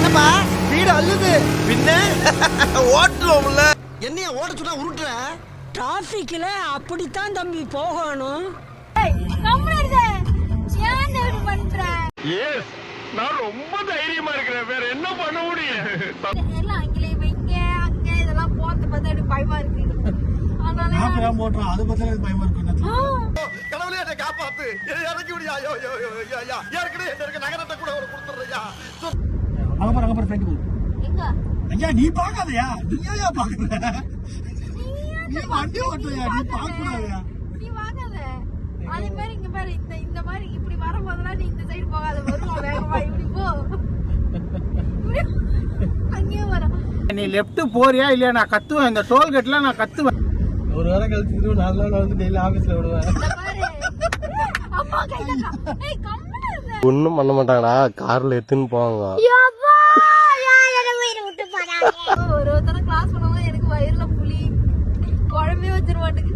என்னப்பா வீடு அள்ளுது பின்ன ஓட்டுறோம்ல. என்னைய ஓட சொன்னா உருட்டுற? டிராபிக்ல அப்படித்தான் தம்பி போகணும். நான் ரொம்ப தைரியமா இருக்கிறேன். வேற என்ன பண்ண முடியும்? எல்லாம் அங்கே வைங்க அங்க இதெல்லாம் போறது பார்த்தா எனக்கு பயமா இருக்கு. அதனால போடுறோம் அது பார்த்தா எனக்கு பயமா இருக்கு. கடவுளே என்னை காப்பாத்து, என்னை இறக்கி விடியா. ஐயோ ஐயோ ஐயோ ஐயா, ஏற்கனவே என்ன இருக்க நகரத்தை கூட ஒரு கொடுத்துறியா. அங்க பாரு ஃப்ரெண்ட் போ. எங்க ஐயா நீ பாக்காதயா, நீ ஏன் பாக்குற? நீ வண்டி ஓட்டுறியா, நீ பாக்க கூடாதயா. நீ வாங்காத. அதே மாதிரி இங்க பாரு, இந்த மாதிரி இப்படி வரும்போதெல்லாம் நீ இந்த சைடு போகாத, வருவா வேகமா இப்படி போ. அங்கேயே வர. நீ லெஃப்ட் போறியா இல்லையா? நான் கத்துவேன், இந்த டோல்கேட்ல நான் கத்துவேன். ஒரு வாரம் கழிச்சு 4 நாள் வந்து டெய்லி ஆபீஸ்ல விடுவேன். அம்மா கையில ஏய் கம்முனு இருங்க. ஒன்னும் பண்ண மாட்டாங்கடா, கார்ல எடுத்துன்னு போவாங்க. ஒரு ஒருத்தர கிளாஸ் பண்ணும்போது எனக்கு வயிறுல புலி குழம்பே வச்சிருவாட்டுக்கு.